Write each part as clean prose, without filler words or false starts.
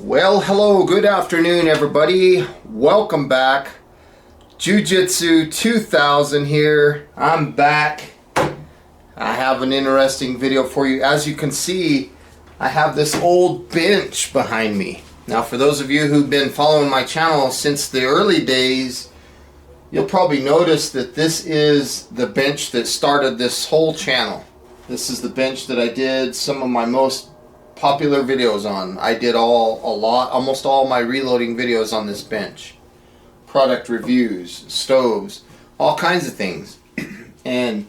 Well, hello, good afternoon everybody. Welcome back. Jiu-Jitsu 2000 here. I'm back. I have an interesting video for you. As you can see, I have this old bench behind me. Now, for those of you who've been following my channel since the early days, you'll probably notice that this is the bench that started this whole channel. This is the bench that I did some of my most popular videos on. I did almost all my reloading videos on this bench. Product reviews, stoves, all kinds of things. And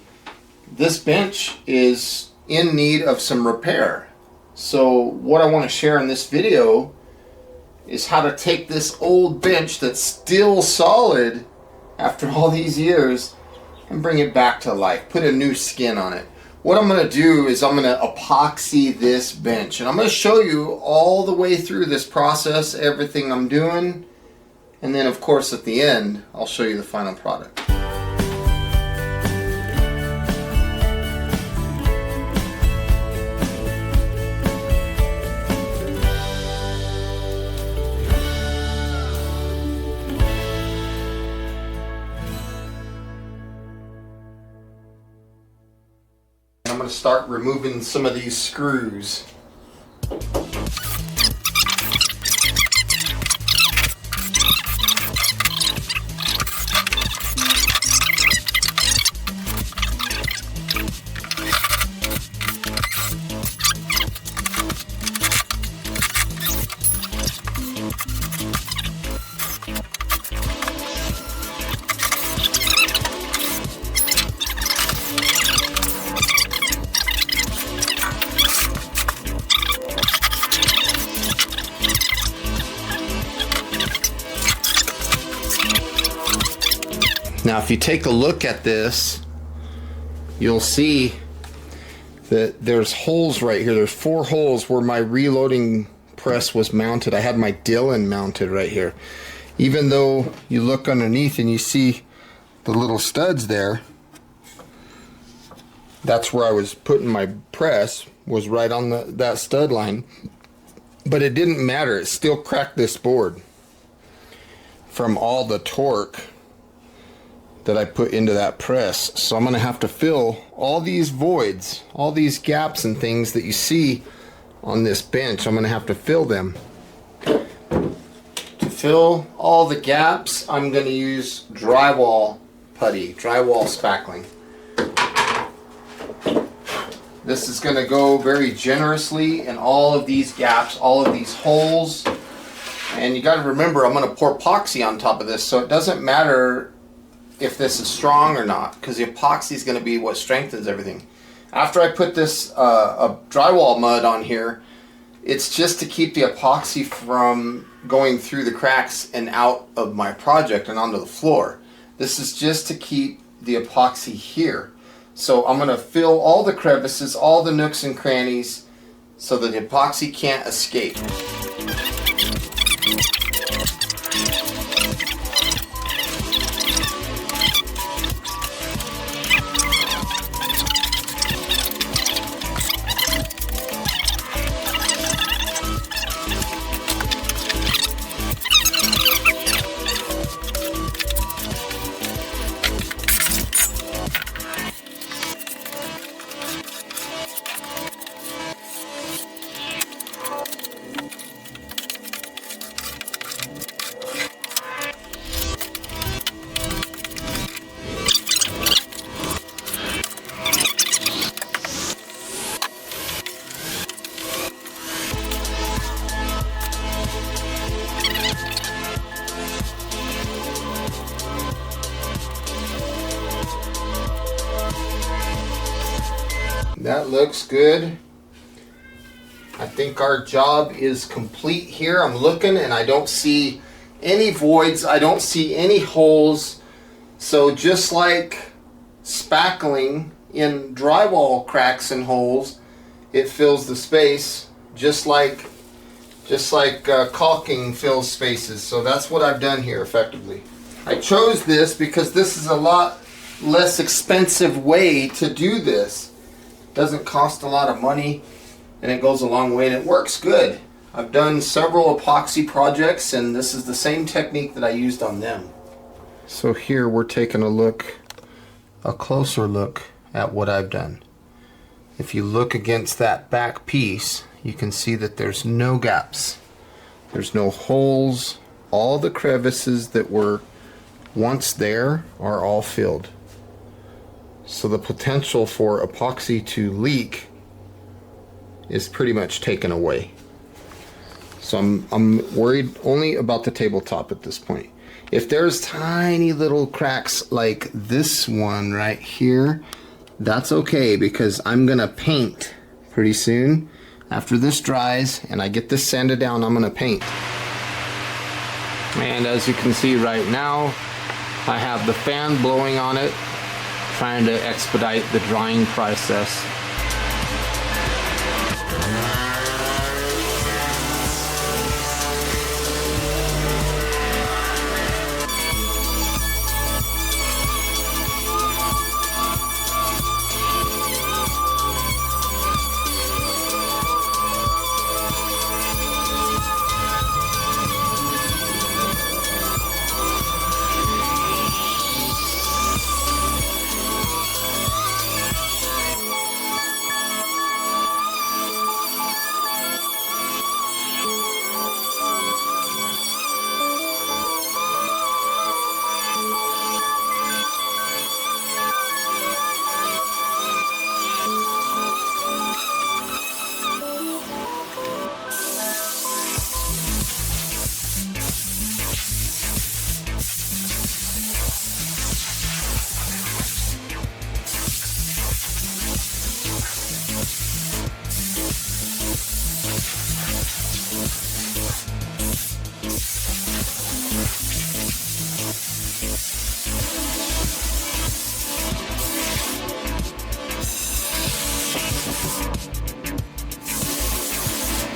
this bench is in need of some repair. So what I want to share in this video is how to take this old bench that's still solid after all these years and bring it back to life, put a new skin on it. What I'm going to do is I'm going to epoxy this bench, and I'm going to show you all the way through this process, everything I'm doing, and then of course at the end I'll show you the final product. I'm going to start removing some of these screws. Now, if you take a look at this, you'll see that there's holes right here. There's 4 holes where my reloading press was mounted. I had my Dillon mounted right here. Even though you look underneath and you see the little studs there, that's where I was putting my press, was right on that stud line. But it didn't matter. It still cracked this board from all the torque that I put into that press. So I'm going to have to fill all these voids, all these gaps and things that you see on this bench. I'm going to have to fill them. To fill all the gaps, I'm going to use drywall putty, drywall spackling. This is going to go very generously in all of these gaps, all of these holes. And you got to remember, I'm going to pour epoxy on top of this, so it doesn't matter if this is strong or not, because the epoxy is going to be what strengthens everything. After I put this drywall mud on here, it's just to keep the epoxy from going through the cracks and out of my project and onto the floor. This is just to keep the epoxy here. So I'm going to fill all the crevices, all the nooks and crannies, so that the epoxy can't escape. That looks good. I think our job is complete here. I'm looking and I don't see any voids. I don't see any holes. So just like spackling in drywall cracks and holes, it fills the space just like caulking fills spaces. So that's what I've done here effectively. I chose this because this is a lot less expensive way to do this. Doesn't cost a lot of money and it goes a long way and it works good. I've done several epoxy projects, and this is the same technique that I used on them. So here we're taking a closer look at what I've done. If you look against that back piece, you can see that there's no gaps. There's no holes. All the crevices that were once there are all filled. So the potential for epoxy to leak is pretty much taken away. So I'm worried only about the tabletop at this point. If there's tiny little cracks like this one right here, that's okay, because I'm gonna paint pretty soon. After this dries and I get this sanded down, I'm gonna paint. And as you can see right now, I have the fan blowing on it, trying to expedite the drying process.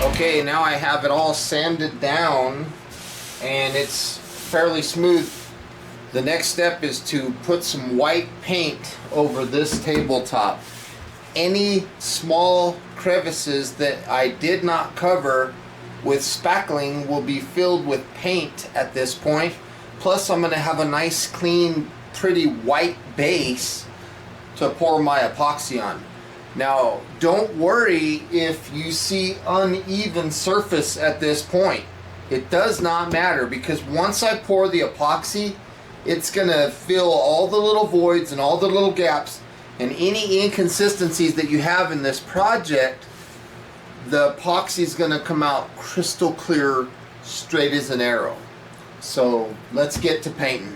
Okay, now I have it all sanded down and it's fairly smooth. The next step is to put some white paint over this tabletop. Any small crevices that I did not cover with spackling will be filled with paint at this point. Plus I'm going to have a nice, clean, pretty white base to pour my epoxy on. Now, don't worry if you see uneven surface at this point. It does not matter, because once I pour the epoxy, it's gonna fill all the little voids and all the little gaps, and any inconsistencies that you have in this project, the epoxy is gonna come out crystal clear, straight as an arrow. So let's get to painting.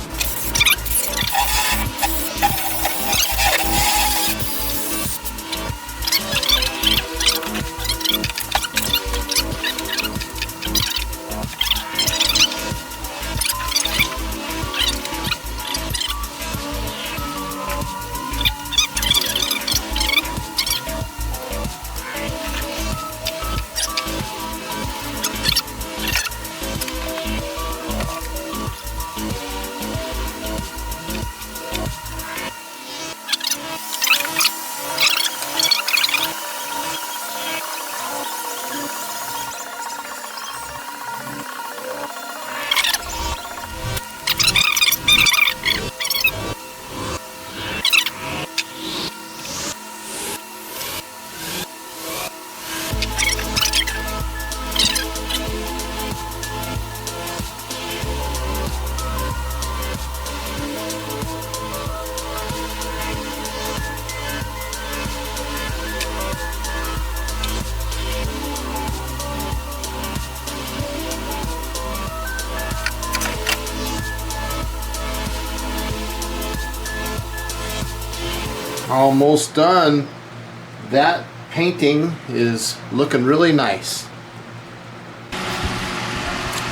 Almost done. That painting is looking really nice.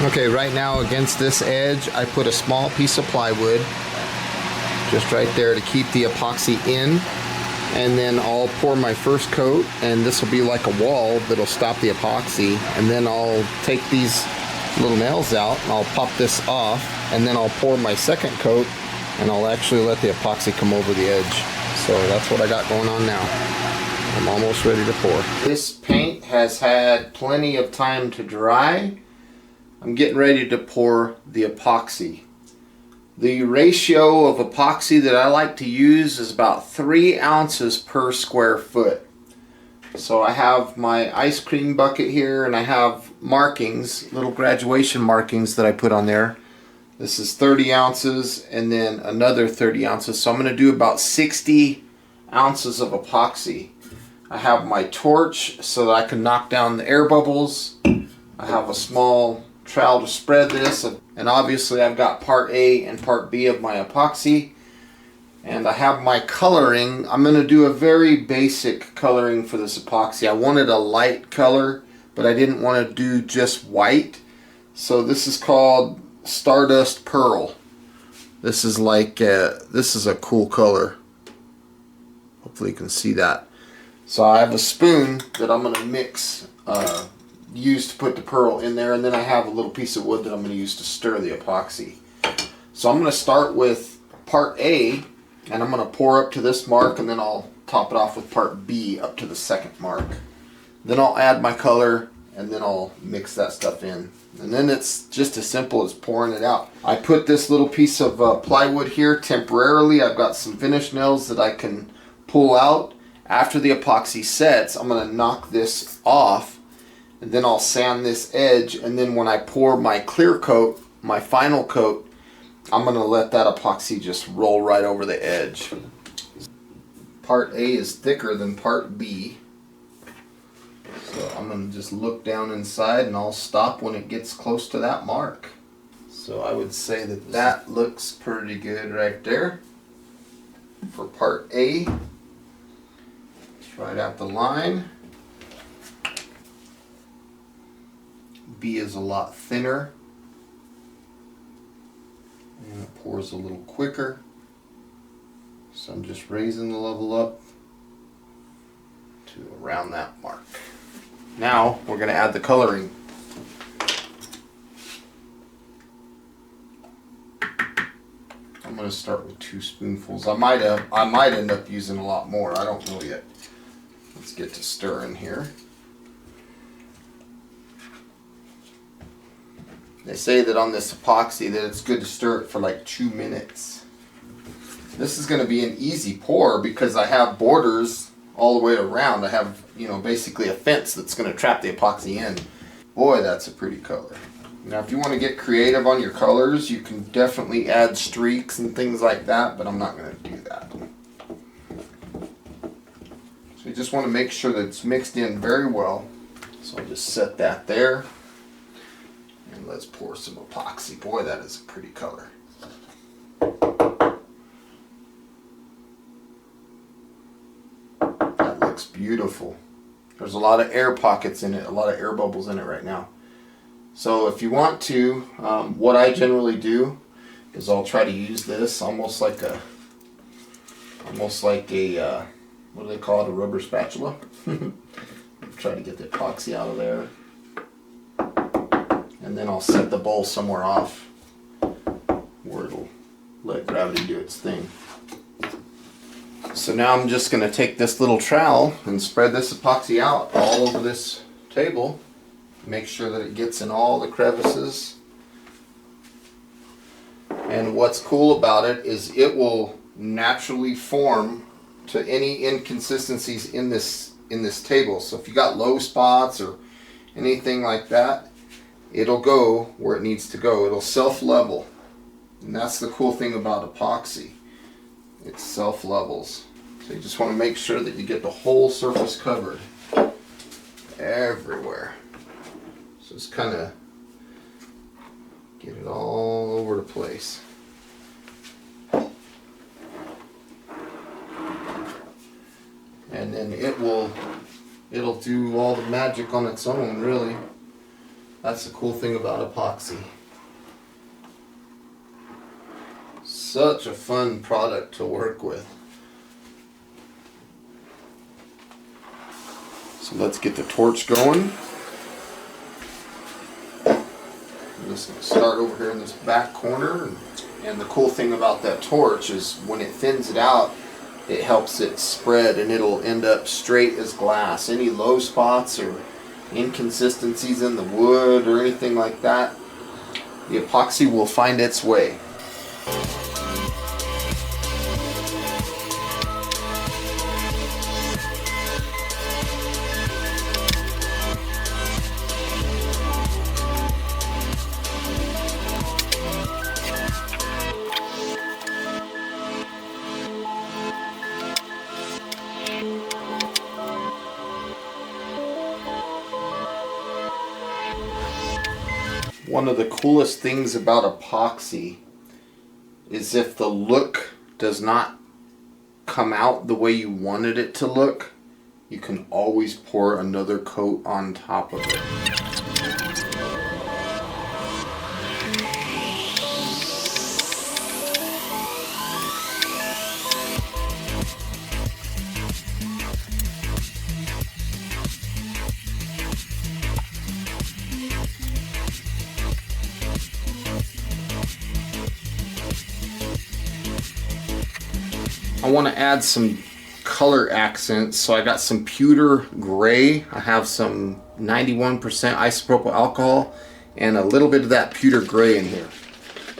Okay, right now against this edge I put a small piece of plywood just right there to keep the epoxy in, and then I'll pour my first coat, and this will be like a wall that'll stop the epoxy, and then I'll take these little nails out and I'll pop this off, and then I'll pour my second coat and I'll actually let the epoxy come over the edge. So that's what I got going on now. I'm almost ready to pour. This paint has had plenty of time to dry, I'm getting ready to pour the epoxy. The ratio of epoxy that I like to use is about 3 ounces per square foot. So I have my ice cream bucket here, and I have markings, little graduation markings that I put on there. This is 30 ounces and then another 30 ounces. So I'm going to do about 60 ounces of epoxy. I have my torch so that I can knock down the air bubbles. I have a small trowel to spread this, and obviously I've got part A and part B of my epoxy. And I have my coloring. I'm going to do a very basic coloring for this epoxy. I wanted a light color, but I didn't want to do just white. So this is called Stardust Pearl. This is like this is a cool color. Hopefully you can see that. So I have a spoon that I'm going to mix, use to put the pearl in there, and then I have a little piece of wood that I'm going to use to stir the epoxy. So I'm going to start with part A, and I'm going to pour up to this mark, and then I'll top it off with part B up to the second mark. Then I'll add my color, and then I'll mix that stuff in. And then it's just as simple as pouring it out. I put this little piece of plywood here temporarily. I've got some finish nails that I can pull out. After the epoxy sets, I'm going to knock this off, and then I'll sand this edge, and then when I pour my clear coat, my final coat, I'm going to let that epoxy just roll right over the edge. Part A is thicker than part B. So I'm going to just look down inside, and I'll stop when it gets close to that mark. So I would say that that looks pretty good right there for part A. It's right at the line. B is a lot thinner, and it pours a little quicker. So I'm just raising the level up to around that mark. Now we're going to add the coloring. I'm going to start with 2 spoonfuls. I might end up using a lot more. I don't know yet. Let's get to stirring here. They say that on this epoxy that it's good to stir it for like 2 minutes. This is going to be an easy pour because I have borders all the way around. I have, basically a fence that's going to trap the epoxy in. Boy, that's a pretty color. Now, if you want to get creative on your colors, you can definitely add streaks and things like that, but I'm not going to do that. So you just want to make sure that it's mixed in very well. So I'll just set that there. And let's pour some epoxy. Boy, that is a pretty color. That looks beautiful. There's a lot of air pockets in it, a lot of air bubbles in it right now. So if you want to, what I generally do is I'll try to use this almost like a what do they call it, a rubber spatula. Try to get the epoxy out of there. And then I'll set the bowl somewhere off where it'll let gravity do its thing. So now I'm just going to take this little trowel and spread this epoxy out all over this table. Make sure that it gets in all the crevices. And what's cool about it is it will naturally form to any inconsistencies in this table. So if you got low spots or anything like that, it'll go where it needs to go. It'll self-level. And that's the cool thing about epoxy. It self-levels. So you just want to make sure that you get the whole surface covered everywhere. So just kind of get it all over the place. And then it'll do all the magic on its own, really. That's the cool thing about epoxy. Such a fun product to work with. So let's get the torch going. I'm just going to start over here in this back corner. And the cool thing about that torch is when it thins it out, it helps it spread and it'll end up straight as glass. Any low spots or inconsistencies in the wood or anything like that, the epoxy will find its way. One of the coolest things about epoxy is if the look does not come out the way you wanted it to look, you can always pour another coat on top of it. I want to add some color accents, so I got some pewter gray. I have some 91% isopropyl alcohol and a little bit of that pewter gray in here.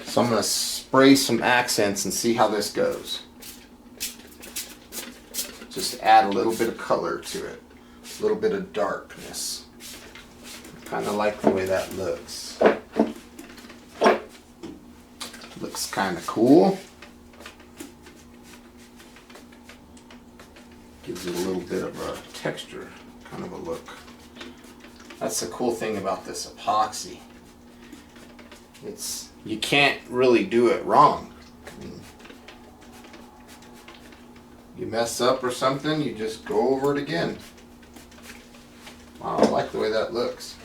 So I'm going to spray some accents and see how this goes. Just add a little bit of color to it, a little bit of darkness. Kind of like the way that looks. Looks kind of cool. Gives it a little bit of a texture, kind of a look. That's the cool thing about this epoxy. You can't really do it wrong. I mean, you mess up or something, you just go over it again. Wow, I like the way that looks.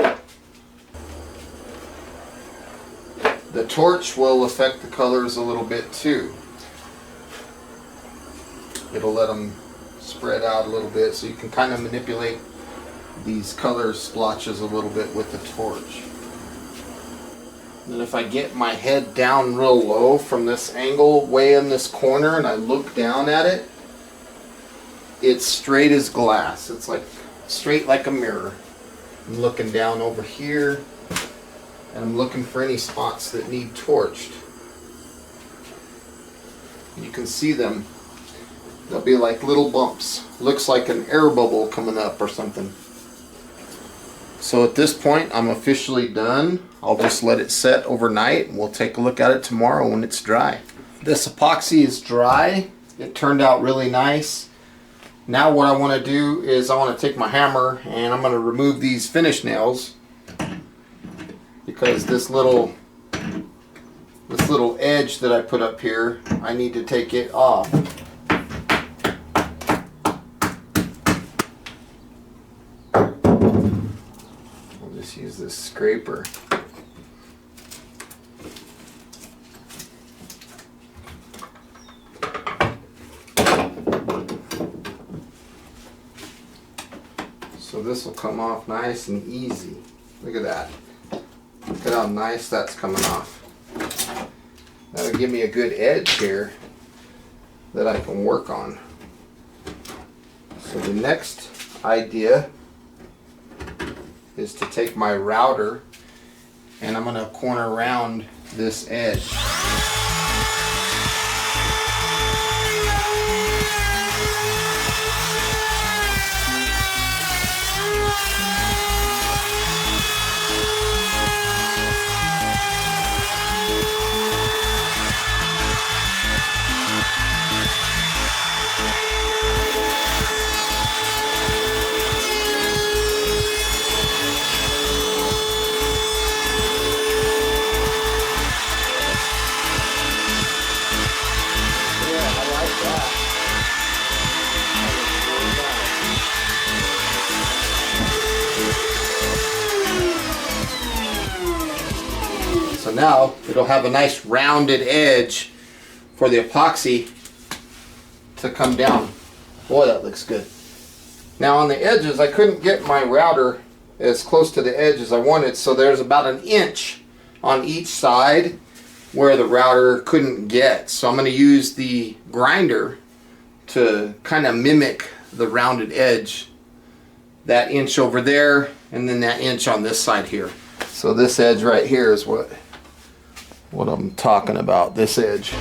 The torch will affect the colors a little bit too. It'll let them spread out a little bit, so you can kind of manipulate these color splotches a little bit with the torch. And if I get my head down real low from this angle way in this corner and I look down at it, it's straight as glass. It's like straight like a mirror. I'm looking down over here and I'm looking for any spots that need torched. You can see them. They'll be like little bumps. Looks like an air bubble coming up or something. So at this point, I'm officially done. I'll just let it set overnight and we'll take a look at it tomorrow when it's dry. This epoxy is dry. It turned out really nice. Now what I want to do is I want to take my hammer and I'm going to remove these finish nails, because this little edge that I put up here, I need to take it off. Just use this scraper. So this will come off nice and easy. Look at that. Look at how nice that's coming off. That'll give me a good edge here that I can work on. So the next idea is to take my router and I'm going to corner around this edge. So now it'll have a nice rounded edge for the epoxy to come down. Boy, that looks good. Now on the edges, I couldn't get my router as close to the edge as I wanted, so there's about an inch on each side where the router couldn't get. So I'm going to use the grinder to kind of mimic the rounded edge. That inch over there and then that inch on this side here. So this edge right here is what I'm talking about, this edge.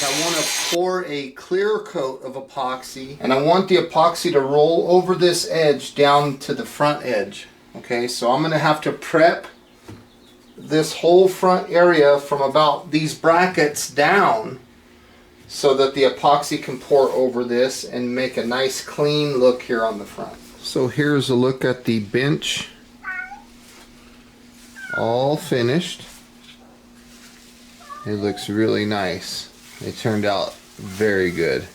I want to pour a clear coat of epoxy, and I want the epoxy to roll over this edge down to the front edge. Okay, so I'm going to have to prep this whole front area from about these brackets down so that the epoxy can pour over this and make a nice clean look here on the front. So here's a look at the bench, all finished. It looks really nice. It turned out very good.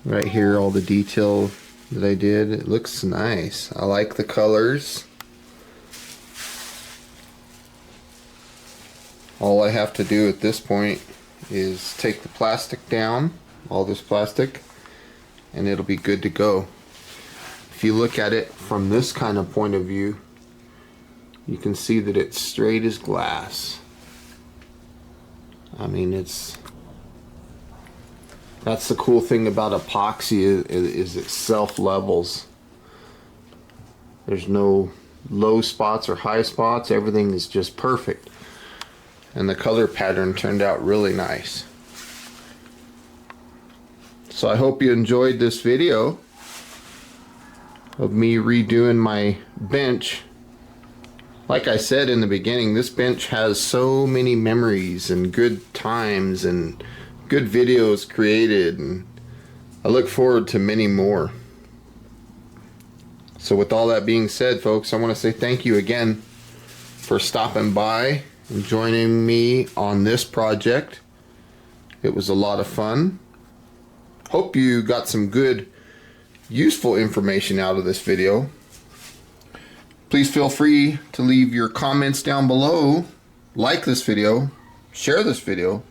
Right here, all the detail that I did, it looks nice. I like the colors. All I have to do at this point is take the plastic down, all this plastic, and it'll be good to go. If you look at it from this kind of point of view, you can see that it's straight as glass. I mean, that's the cool thing about epoxy is it self-levels. There's no low spots or high spots. Everything is just perfect. And the color pattern turned out really nice. So I hope you enjoyed this video of me redoing my bench. Like I said in the beginning, this bench has so many memories and good times and good videos created, and I look forward to many more. So with all that being said, folks, I want to say thank you again for stopping by and joining me on this project. It was a lot of fun. Hope you got some good, useful information out of this video. Please feel free to leave your comments down below, like this video, share this video,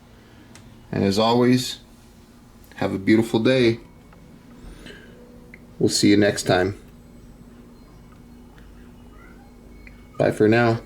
and as always, have a beautiful day. We'll see you next time. Bye for now.